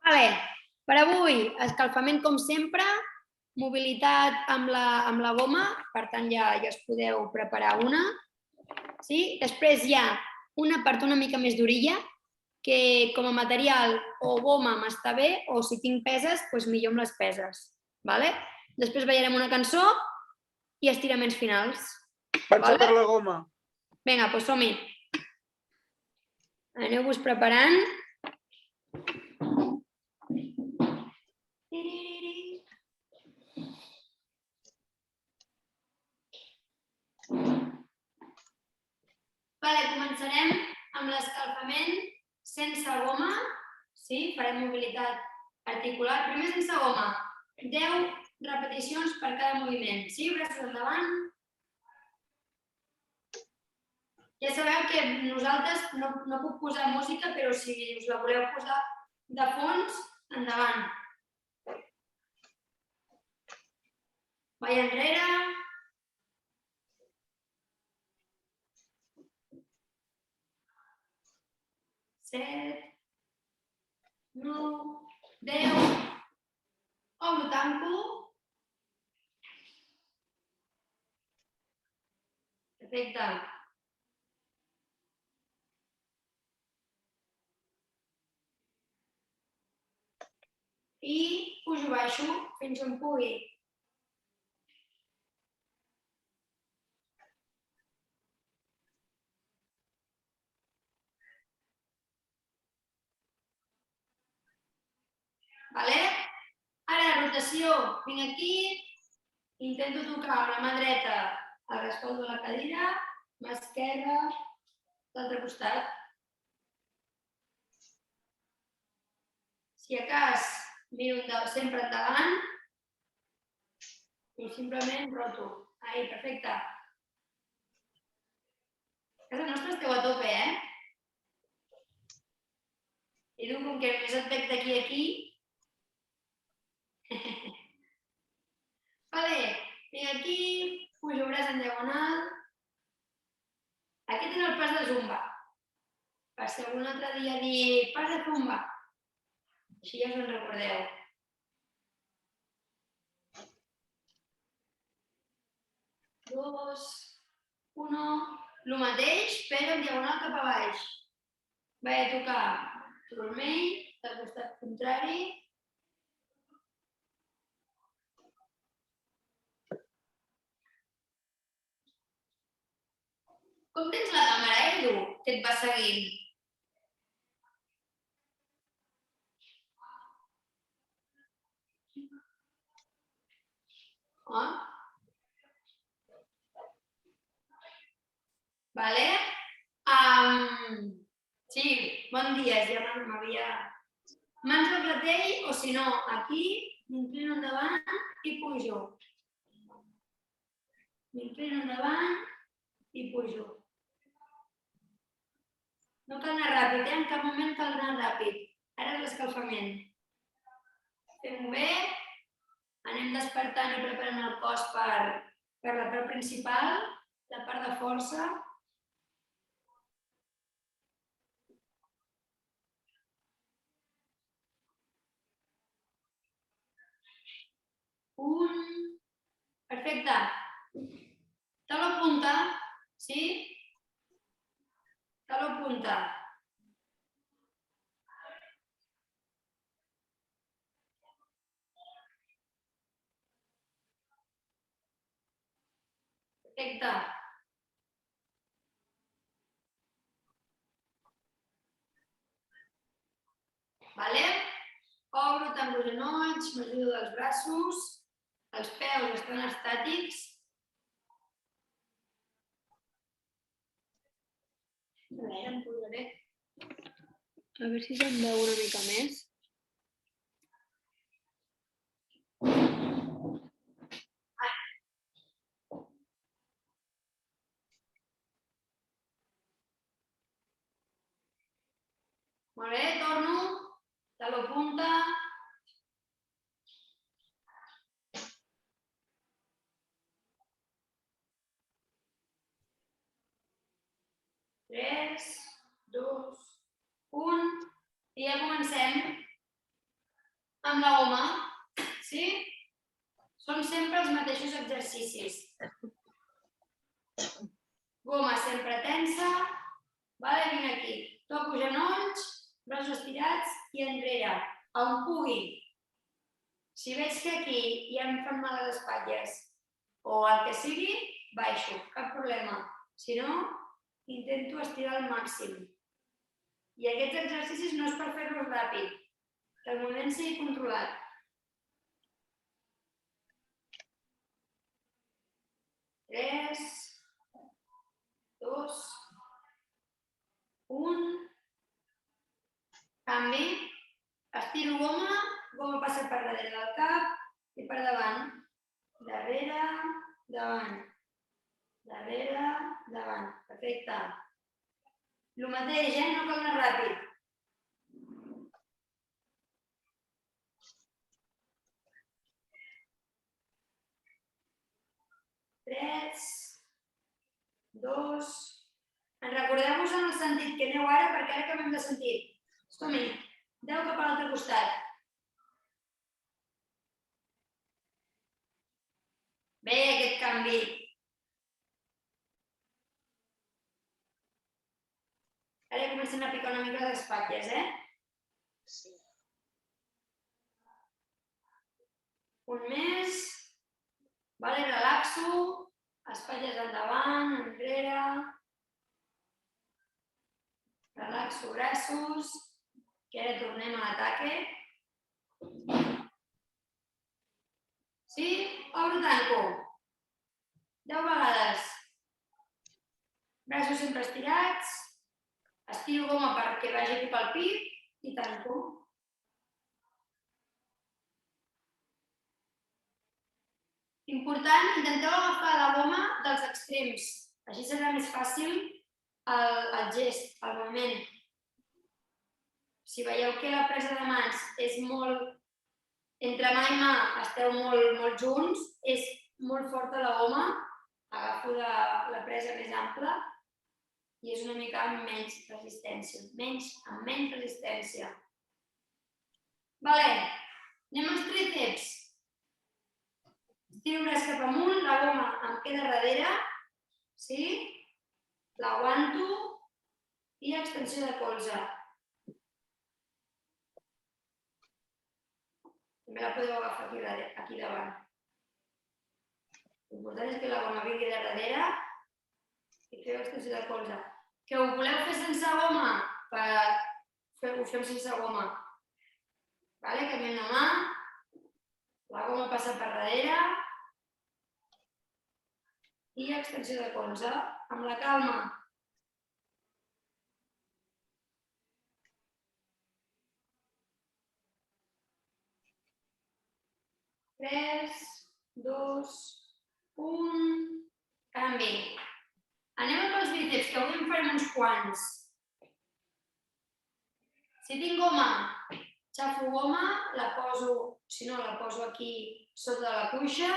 Vale. Per avui, escalfament com sempre, mobilitat amb la goma, per tant ja us podeu preparar una. Sí? Després hi ha una part una mica més d'orilla, que com a material o goma m'està bé, o si tinc peses, doncs millor amb les peses. Vale? Després ballarem una cançó i estiraments finals. Vaig per la goma. Vinga, doncs som-hi. Aneu-vos preparant. Vale, començarem amb l'escalfament sense goma. Sí, farem mobilitat articular. Primer sense goma. 10 repeticions per cada moviment. Sí, braços endavant. Ja sabeu que nosaltres no puc posar música, però si us la voleu posar de fons, endavant. Ball enrere. Set, 9, 10. Obro, tanco. Perfecte. I pujo, baixo fins on pugui. Vale? Ara, rotació. Vinc aquí, intento tocar amb la mà dreta el respaldo de la cadira, mà esquerra, l'altre costat. Si a cas, miro sempre endavant i simplement roto. Ahí, perfecte. A casa nostra esteu a tope, I tu, com que només et veig d'aquí a aquí... Vale, vinc aquí, pujo braç en diagonal. Aquest és el pas de zumba. Per si algun altre dia dir pas de zumba. Així ja us en recordeu. Dos, uno. El mateix, però en diagonal cap a baix. Vaig a tocar turmell, del costat contrari. Com tens la càmera, Edu, que et va seguint? Vale? Sí, bon dia, ja m'havia... Mans al clatell, o si no, aquí, m'inclino endavant i pujo. M'inclino endavant i pujo. No cal anar ràpid, en cap moment cal anar ràpid. Ara és l'escalfament. Fem-ho bé, anem despertant i preparant el cos per la part principal, la part de força. Perfecte. Taula punta, sí? Taula punta. Perfecte. Vale? Obro, tanco els genolls, m'ajudo dels braços, els peus estan estàtics. A veure, em posaré. A veure si se'n veu una mica més. Molt bé, torno. Taló punta. Tres, dos, un. I ja comencem. amb la goma, sí? Són sempre els mateixos exercicis. Goma sempre tensa, vinc aquí, toco genolls, braços estirats i enrere, on pugui. Si veig que aquí ja em fan mal les espatlles o el que sigui, baixo, cap problema. Si no, intento estirar al màxim. I aquests exercicis no és per fer-los ràpid, que el moviment sigui controlat. Tres, dos, un. Canvi. Estiro goma, goma passa per darrere del cap i per davant. Darrere, davant. Darrere, davant. Perfecte. El mateix, no cal anar ràpid. Tres, dos. Recordeu-vos en el sentit que aneu ara, perquè ara canviem de sentit. Som-hi. 10 cap a l'altre costat. Bé, aquest canvi. Ara comencem a picar una mica les espatlles, Sí. Un més. Relaxo. Espatlles endavant, enrere. Relaxo braços. Que ara tornem a l'ataque. Sí? Obro, tanco. 10 vegades. Braços sempre estirats. Estiro goma perquè vagi cap al pit i tanco. Important, intenteu agafar la goma dels extrems. Així serà més fàcil el gest, el moviment. Si veieu que la presa de mans és molt... Entre mà i mà esteu molt junts, és molt forta la goma, agafo la presa més ampla i és una mica amb menys resistència. Amb menys resistència. Anem als tríceps. Estiro braç cap amunt, la goma em queda darrere, sí? L'aguanto i extensió de colze. També la podeu agafar aquí davant. L'important és que la goma vingui de darrere i feu extensió de colze. Que ho voleu fer sense goma? Ho fem sense goma. Canviem de mà. La goma passa per darrere. I extensió de colze. Amb la calma. Tres, dos, un, canvi. Anem amb els bíceps, que avui en farem uns quants. Si tinc goma, xafo goma, la poso aquí sota de la cuixa,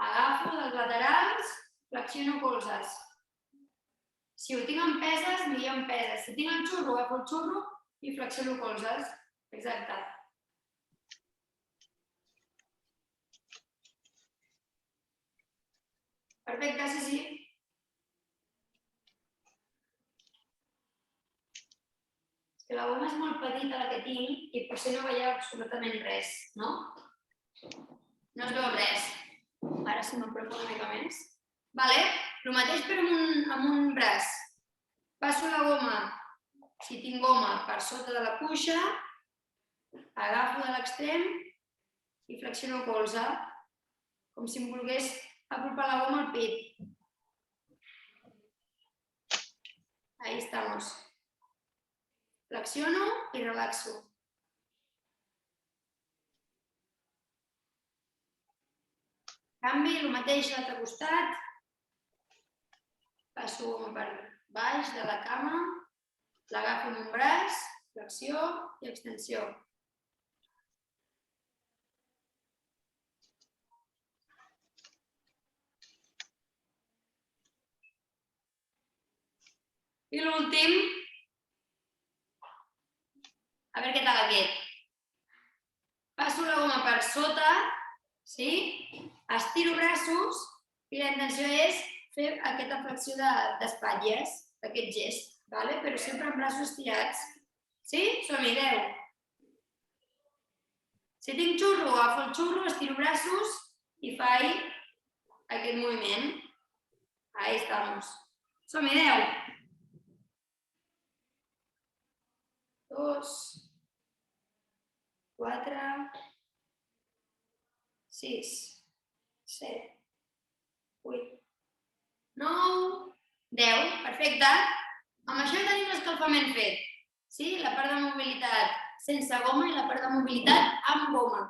agafo dels laterals, flexiono colzes. Si ho tinc en peses, millor en peses. Si tinc el xurro, agafo el xurro i flexiono colzes. Exacte. Perfecte, sí. És que la goma és molt petita la que tinc i potser no veieu absolutament res, no? No es veu res. Ara sí m'apropo una mica més. El mateix però amb un braç. Passo la goma, si tinc goma, per sota de la cuixa, agafo de l'extrem i flexiono colze, com si em volgués apropar la goma al pit. Ahí estamos. Flexiono i relaxo. Canvi, el mateix a l'altre costat. Passo goma per baix de la cama, l'agafo amb un braç, flexió i extensió. I l'últim, a veure què tal aquest. passo la goma per sota, sí? Estiro braços i la intenció és fer aquesta flexió d'espatlles, aquest gest, però sempre amb braços estirats. Sí? Som-hi, 10. Si tinc xurro, agafo el xurro, estiro braços i faig aquest moviment. Ahí estamos. Som-hi, 10. 2, 4, 6, 7, 8, 9, 10. Perfecte. Amb això ja tenim l'escalfament fet. Sí? La part de mobilitat sense goma i la part de mobilitat amb goma.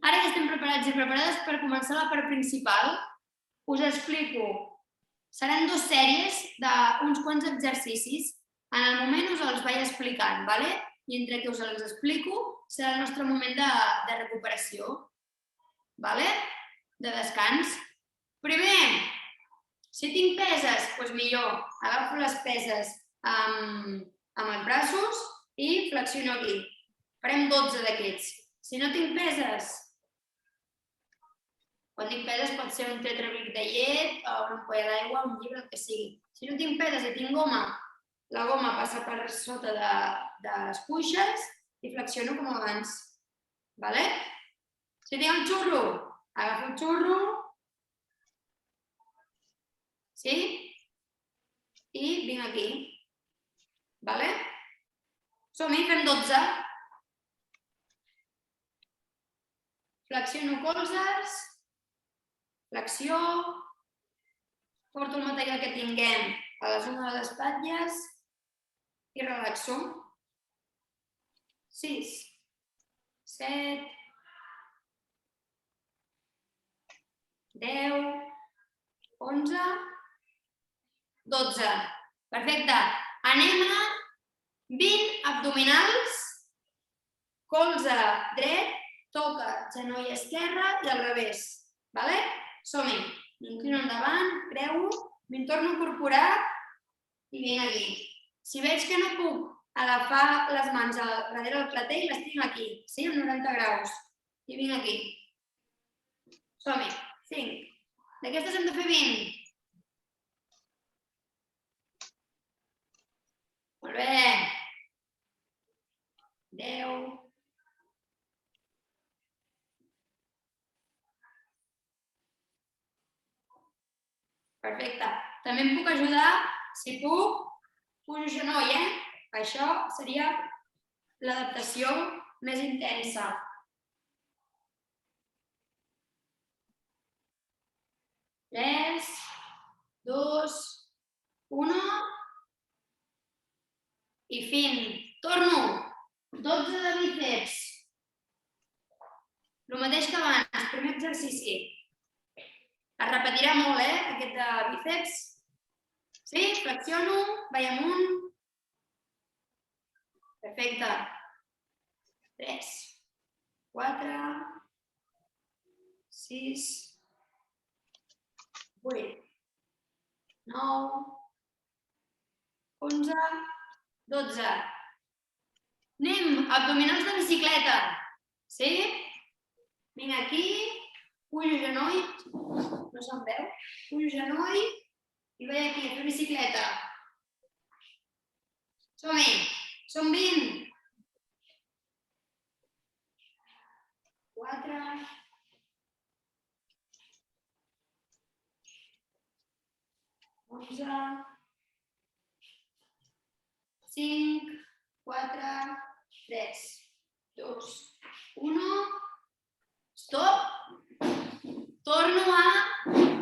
Ara ja estem preparats i preparades per començar la part principal. Us explico. Seran 2 sèries d'uns quants exercicis. En el moment us els vaig explicant, i entre que us els explico serà el nostre moment de recuperació, de descans. Primer, si tinc peses, doncs millor. Agafo les peses amb els braços i flexiono aquí. Farem 12 d'aquests. Si no tinc peses, quan dic peses pot ser un tetrabric de llet, o una ampolla d'aigua, un llibre, el que sigui. Si no tinc peses i tinc goma, la goma passa per sota de les cuixes i flexiono com abans. Si tinc el xurro, agafo el xurro, sí? I vinc aquí. Som-hi, fem 12. Flexiono colzes, flexió, porto el material que tinguem a la zona de les espatlles i relaxo. 6, 7, 10, 11, 12. Perfecte. Anem a 20 abdominals, colze dret, toca genoll esquerre i al revés. Som-hi. M'inclino endavant, creuo, me'n torno a incorporar i vinc aquí. Si veig que no puc agafar les mans darrere del clatell, les tinc aquí, amb 90 graus. I vinc aquí. Som-hi. 5. D'aquestes hem de fer 20. Molt bé. 10. Perfecte. També em puc ajudar, si puc, pujo genoll, Això seria l'adaptació més intensa. 3, 2, 1 i fin. Torno. 12 de bíceps. El mateix que abans, primer exercici. Es repetirà molt, aquest de bíceps. Sí? Flexiono, vaig amunt. Perfecte. 3, 4, 6, 8, 9, 11, 12. Anem, abdominals de bicicleta. Sí? Vinc aquí, pujo genoll, no se'm veu, pujo genoll i vaig aquí a fer bicicleta. Som-hi, som 20. 4, 11, 5, 4, 3, 2, 1. Stop. Torno a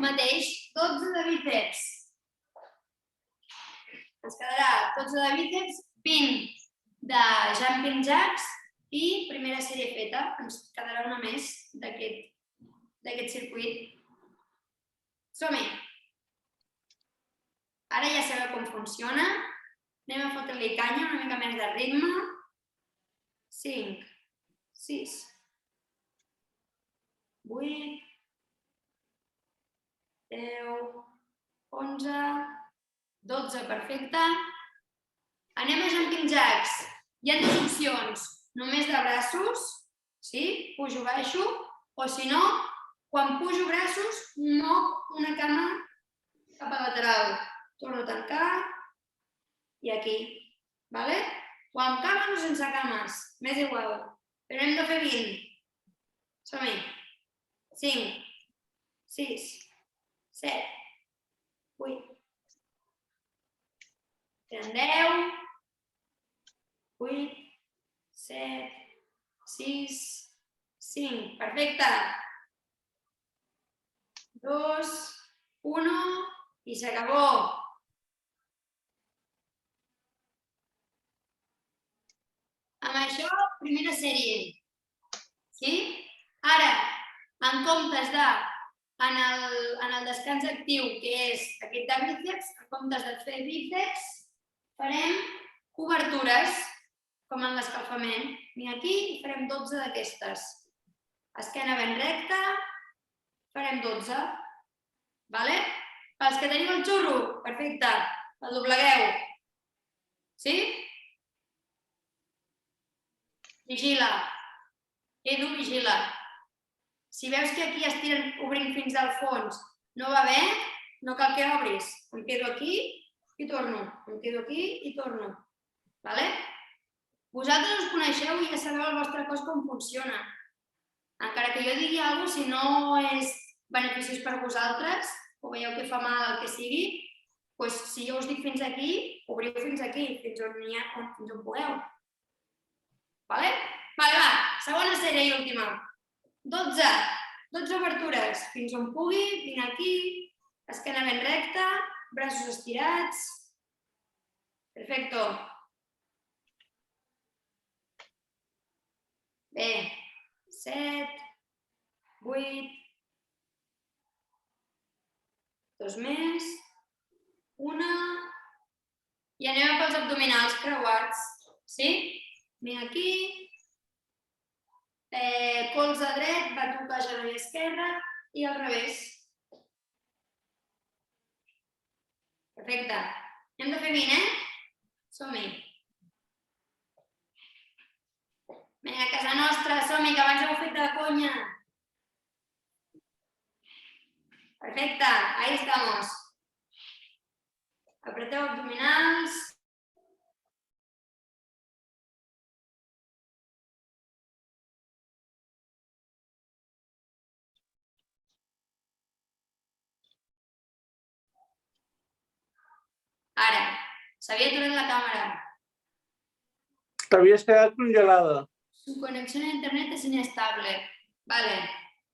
mateix, 12 de bíceps. Ens quedarà 12 de bíceps, 20 de jumping jacks i primera sèrie feta. Ens quedarà una més d'aquest circuit. Som-hi. Ara ja sabeu com funciona. Anem a fotre-li canya, una mica més de ritme. 5, 6, 8, 10, 11, 12, perfecte. Anem a jumping jacks. Hi ha 2 opcions, només de braços, Sí? Pujo, baixo, o si no, quan pujo braços, moc una cama cap a lateral. Torno a tancar i aquí. Vale? O amb cames o sense cames, m'és igual. Però hem de fer 20. Som-hi. 5, 6, 7, 8. Tenen 10, 8, 7, 6, 5. Perfecte. 2, 1 i s'acabó. Amb això, primera sèrie. Sí? Ara, en comptes de, en el descans actiu, que és aquest de bíceps, en comptes de fer bíceps, farem cobertures, com en l'escalfament. Vinc aquí i farem 12 d'aquestes. Esquena ben recta, farem 12. Vale? Pels que teniu el xurro, perfecte, el doblegueu. Sí? Vigila. Edu, vigila. Si veus que aquí estiren obrint fins al fons, no va bé, no cal que obris. Em quedo aquí i torno. Em quedo aquí i torno. Vale? Vosaltres us coneixeu i ja sabeu el vostre cos com funciona. Encara que jo digui alguna cosa, si no és beneficiós per vosaltres, o veieu que fa mal el que sigui, doncs si jo us dic fins aquí, obriu fins aquí, fins on pugueu. Vale? Vale, va. Segona sèrie i última. 12. 12 obertures. Fins on pugui, vinc aquí, esquena ben recta, braços estirats. Perfecto. Bé. 7, 8, 2 més, 1, i anem pels abdominals creuats. Sí? Vinc aquí, colze dret, va tocar genoll esquerre i al revés. Perfecte. Hem de fer 20, Som-hi. Vinga, a casa nostra, som-hi, que abans heu fet de conya. Perfecte, ahí estamos. Apreteu abdominals. Ara, s'havia aturat la càmera. T'havies quedat congelada. Su conexión a internet és inestable. Vale.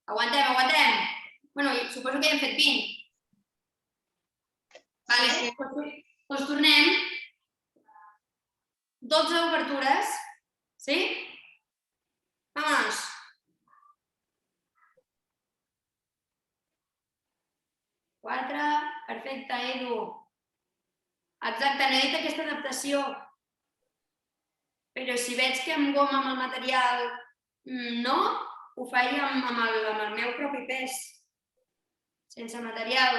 Aguantem, aguantem. Bueno, suposo que ja hem fet 20. Vale, doncs tornem. 12 obertures. Sí? Vamos. Quatre. Perfecte, Edu. Exacte, no he dit aquesta adaptació. Però si veig que amb goma, amb el material, no, ho faria amb el meu propi pes. Sense material.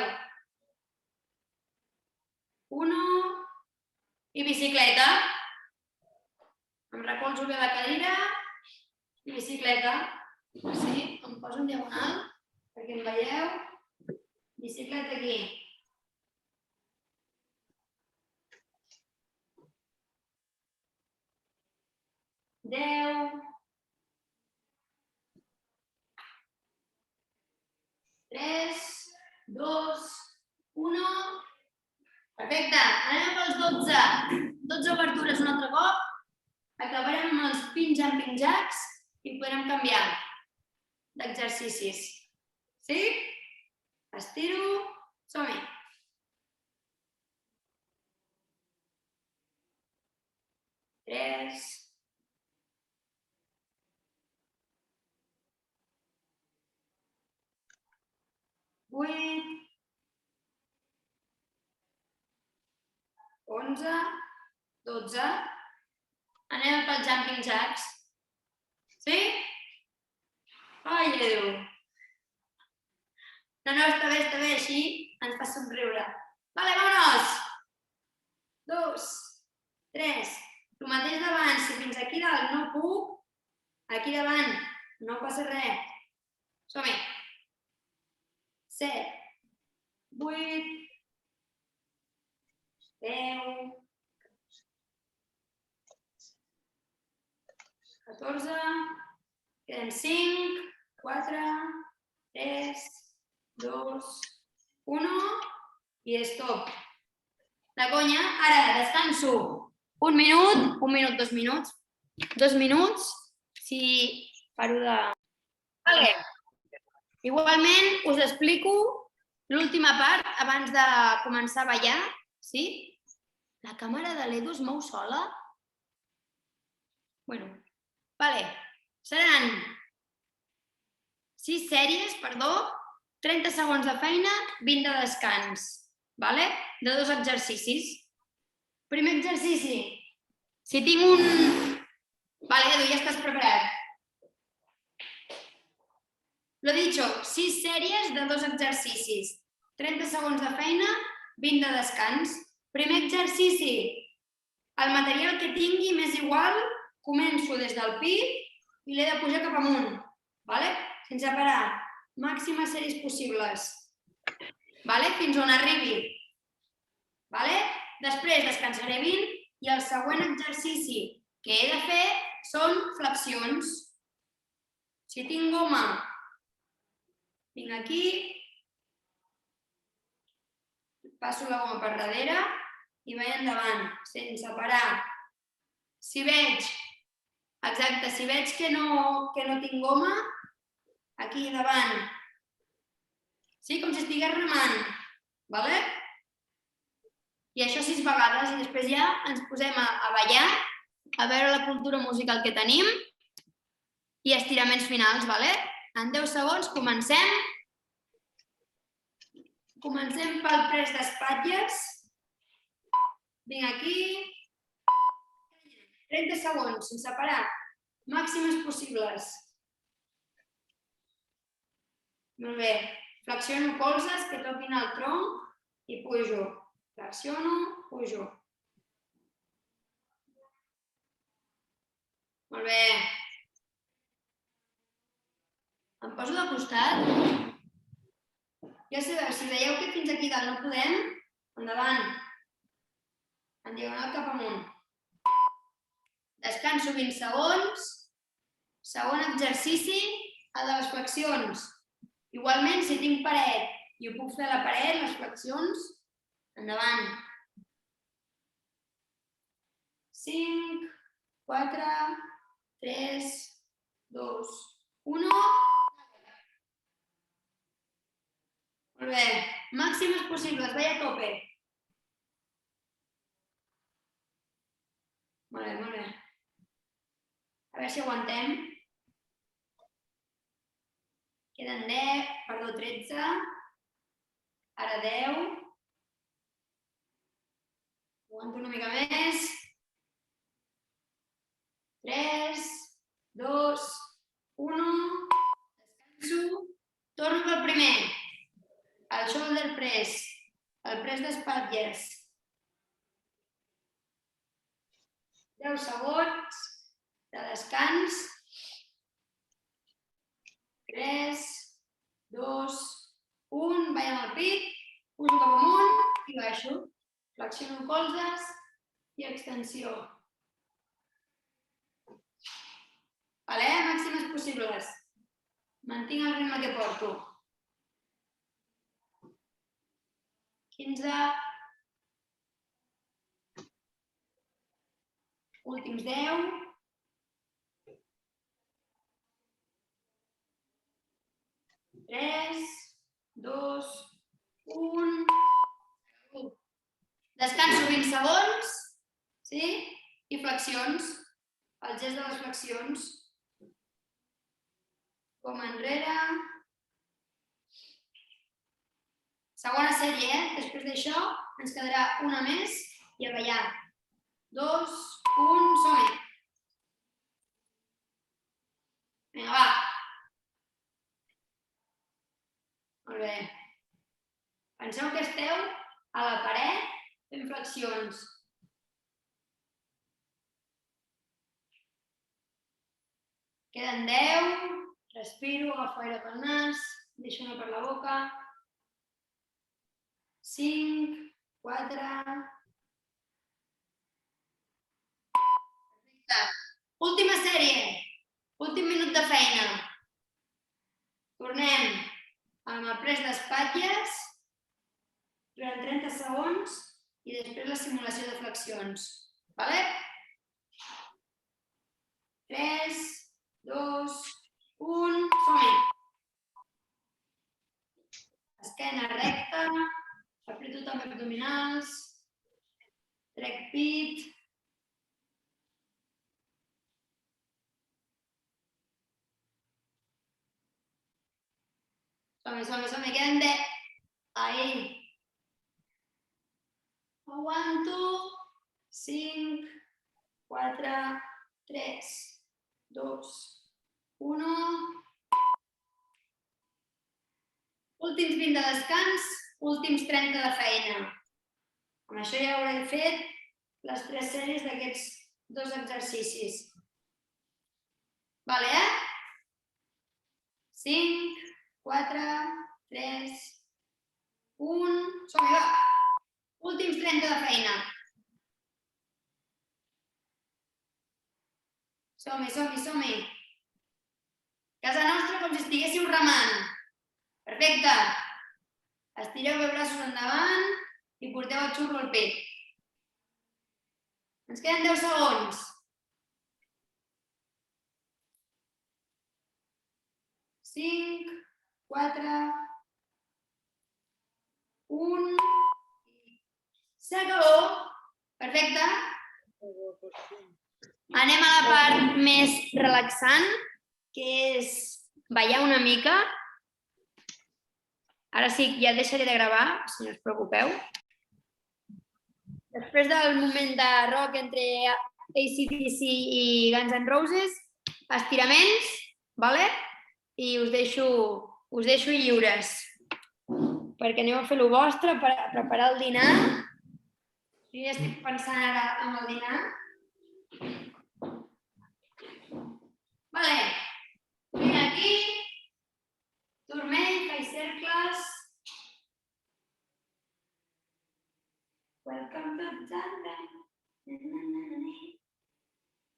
1. I bicicleta. Em recolzo bé la cadira i bicicleta. Sí, em poso en diagonal perquè em veieu. Bicicleta aquí. Deu. 3, 2, 1. Perfecte, anem pels 12. 12 obertures un altre cop. Acabarem amb els pinjats i podrem canviar d'exercicis. Sí? Estiro. Som-hi. Tres. Vuit. 11. 12. Anem pel jumping jacks. Sí? Ai, Déu. No, està bé, així ens fa somriure. Vale, vámonos! 2, 3. El mateix d'abans, si fins aquí dalt no puc, aquí davant No passa res. Som-hi. 7, 8, 10, 14, queden 5, 4, 3, 2, 1 i stop. De conya, ara descanso 1 minut, 2 minuts. 2 minuts, si paro de... Vale. Igualment, us explico l'última part abans de començar a ballar. Sí? La càmera de l'Edu es mou sola? Bueno, vale. Seran 6 sèries, 30 segons de feina, 20 de descans. Vale? De 2 exercicis. Primer exercici. Si tinc un... Vale, Edu, ja estàs preparat. Lo dicho, 6 sèries de 2 exercicis. 30 segons de feina, 20 de descans. Primer exercici. El material que tingui m'és igual, començo des del pit i l'he de pujar cap amunt. Vale? Sense parar. Màximes sèries possibles. Vale? Fins on arribi. Vale? Després descansaré 20 i el següent exercici que he de fer són flexions. Si tinc goma, vinc aquí, passo la goma per darrere i vaig endavant, sense parar. Si veig, exacte, si veig que no tinc goma, aquí davant. Sí, com si estigués remant. Vale? I això 6 vegades i després ja ens posem a ballar, a veure la cultura musical que tenim i estiraments finals, vale? En 10 segons comencem. Comencem pel press d'espatlles. Vinc aquí. 30 segons, sense parar. Màximes possibles. Molt bé. Flexiono colzes que toquin el tronc i pujo. Flexiono, pujo. Molt bé. Em poso de costat. Ja sabeu, si veieu que fins aquí dalt no podem, endavant. En diagonal cap amunt. Descanso 20 segons. Segon exercici, el de les flexions. Igualment, si tinc paret i ho puc fer a la paret, les flexions, endavant. 5, 4, 3, 2, 1. Molt bé. Màximes possibles, vaig a tope. Molt bé, molt bé. A veure si aguantem. Queden 13. Ara 10. Aguanto una mica més. 3, 2, 1. Descanso. Torno pel primer. El shoulder press. El press d'espatlles. 10 segons de descans. 3, 2, 1. Vaig amb el pit, pujo cap amunt i baixo. Flexiono colzes i extensió. Vale? Màximes possibles. Mantinc el ritme que porto. 15. Últims 10. 3, 2, 1. Descanso 20 segons, sí? I flexions. El gest de les flexions. Com enrere. Segona sèrie, Després d'això ens quedarà una més i a ballar. 2, 1, som-hi. Vinga, va. Molt bé. Penseu que esteu a la paret fent flexions. Queden 10, Respiro, agafo aire pel nas, deixo una per la boca. 5, 4... Perfecte. Última sèrie. Últim minut de feina. Tornem amb el press d'espatlles durant 30 segons i després la simulació de flexions. Vale? 3, 2, 1, som-hi! Esquena recta, aprieto també abdominals, trec pit. Som-hi, queden 10. Ahí. Aguanto. 5, 4, 3, 2, 1. Últims 20 de descans, últims 30 de feina. Amb això ja haurem fet les 3 sèries d'aquests 2 exercicis. Vale, 5, 4, 3, 1... Som-hi, va! Últims 30 de feina. Som-hi. Casa nostra com si estiguéssiu remant. Perfecte. Estireu els braços endavant i porteu el xurro al pit. Ens queden 10 segons. 5, 4, 1... S'acabó. Perfecte. Anem a la part més relaxant, que és ballar una mica. Ara sí, ja deixaré de gravar, si no us preocupeu. Després del moment de rock entre AC/DC i Guns N' Roses, estiraments, vale? I us deixo lliures. Perquè aneu a fer el vostre, per preparar el dinar. Jo ja estic pensant ara en el dinar. Vale. Vinc aquí. Turmell, faig cercles. Welcome to Thailand.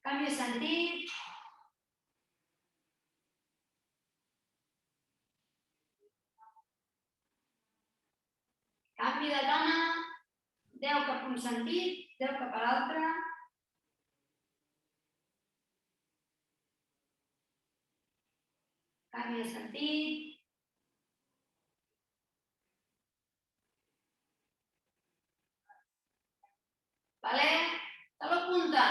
Canvi de sentit. Canvi de dona. 10 cap a un sentit, 10 cap a l'altre. Canvi de sentit. Vale? Taló punta.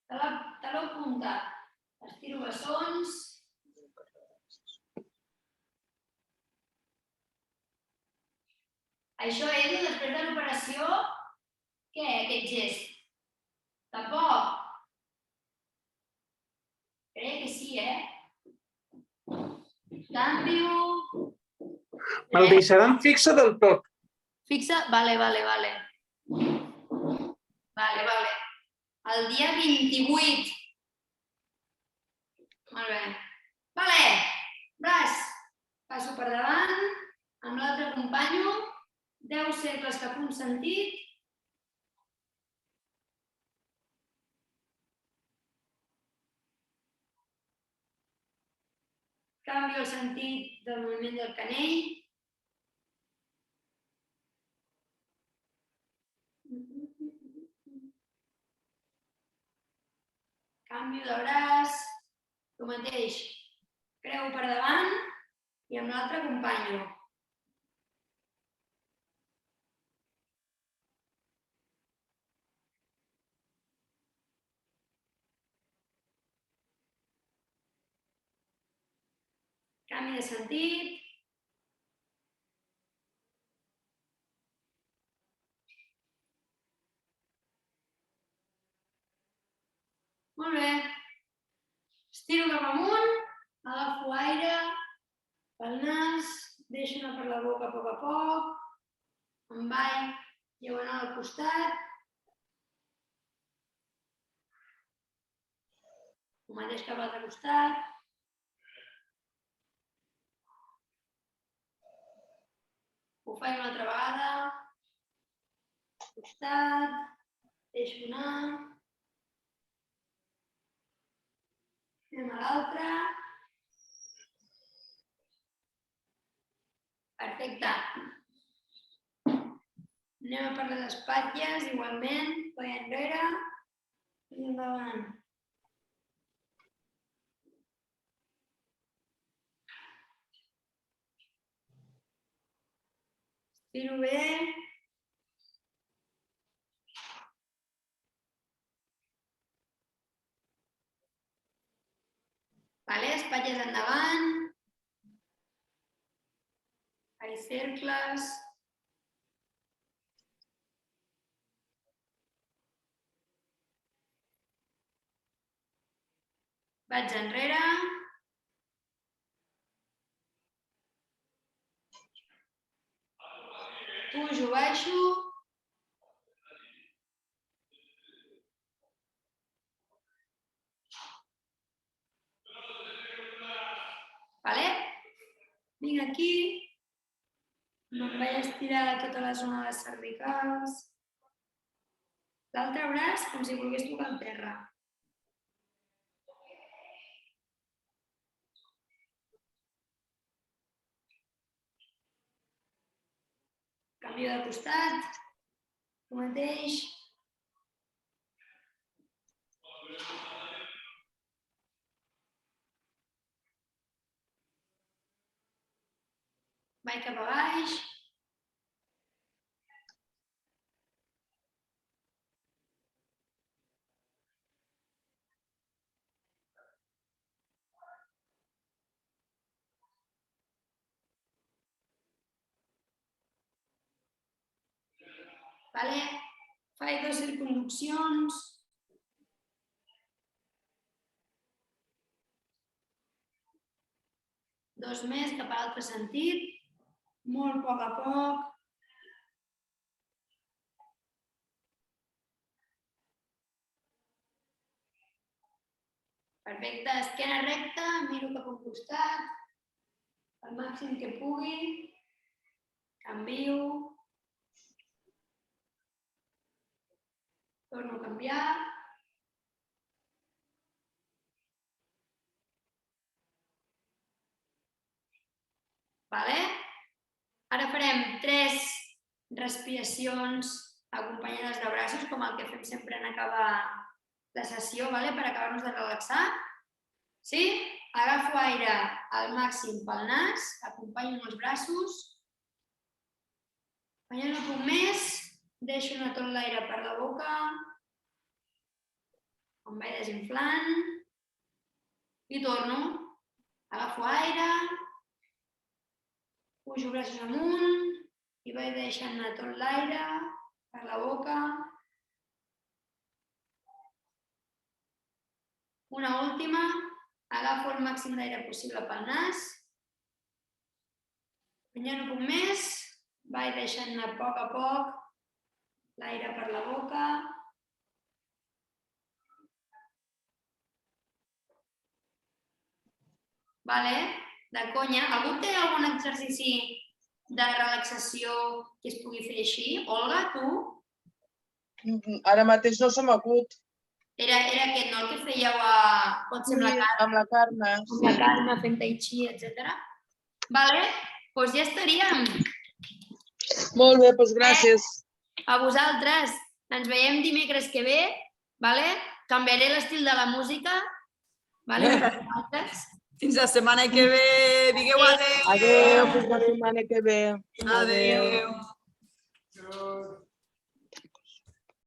Taló punta. Estiro bessons. Això, Edu, després de l'operació, què, aquest gest? Tampoc? Crec que sí, Canvio. Me'l deixaran fixa del tot. Fixa? Vale. El dia 28. Molt bé. Vale. Braç. Passo per davant. Amb l'altre acompanyo. 10 cercles cap a un sentit. Canvio el sentit del moviment del canell. Canvio de braç. El mateix. Creu per davant i amb l'altre acompanyo. Canvi de sentit. Molt bé. Estiro cap amunt, agafo aire pel nas, deixo anar per la boca a poc, em vaig diagonal al costat. El mateix que a l'altre costat. Ho faig una altra vegada. Costat. Deixo anar. Anem a l'altre. Perfecte. Anem a per les espatlles, igualment. Coi enrere i endavant. Estiro bé. Espatlles endavant. Faig cercles. Vaig enrere. Pujo, baixo. Vinc aquí. Me'n vaig estirar tota la zona de les cervicals. L'altre braç com si volgués tocar el terra. Canvio de costat. El mateix. Vaig cap a baix. Faig 2 circunduccions. Dos més cap a l'altre sentit. Molt a poc. Perfecte. Esquena recta, miro cap a un costat. El màxim que pugui. Canvio. Torno a canviar. Ara farem 3 respiracions acompanyades de braços, com el que fem sempre en acabar la sessió, per acabar-nos de relaxar. Sí? Agafo aire al màxim pel nas, acompanyo amb els braços. Quan ja no puc més, deixo anar tot l'aire per la boca. Em vaig desinflant. I torno. Agafo aire. Pujo braços amunt. I vaig deixant anar tot l'aire per la boca. Una última. Agafo el màxim d'aire possible pel nas. Quan ja no puc més, vaig deixant anar a poc l'aire per la boca. De conya. Algú té algun exercici de relaxació que es pugui fer així? Olga, tu? Ara mateix no se m'acut. Era aquest, no? El que fèieu potser amb la Carme. Amb la Carme. Amb la Carme fent tai chi, etc. Doncs ja estaríem. Molt bé, doncs gràcies. A vosaltres. Ens veiem dimecres que ve. Canviaré l'estil de la música. Fins la setmana que ve. Digueu adéu. Adéu, fins la setmana que ve. Adéu.